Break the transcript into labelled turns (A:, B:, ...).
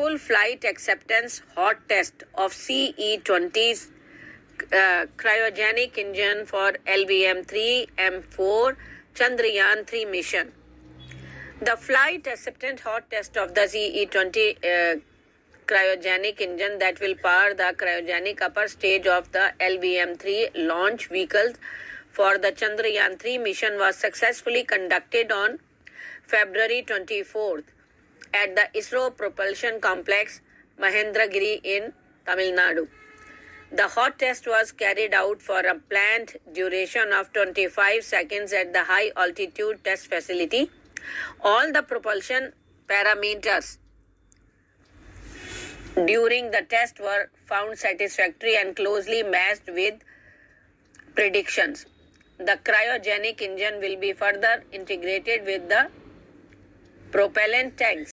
A: successful flight acceptance hot test of CE-20's cryogenic engine for LVM3-M4 Chanrayaan-3 mission. The flight acceptance hot test of the CE-20 cryogenic engine that will power the cryogenic upper stage of the LVM3 launch vehicles for the Chanrayaan-3 mission was successfully conducted on February 24th at the ISRO Propulsion Complex, Mahendragiri in Tamil Nadu. The hot test was carried out for a planned duration of 25 seconds at the high altitude test facility. All the propulsion parameters during the test were found satisfactory and closely matched with predictions. The cryogenic engine will be further integrated with the propellant tanks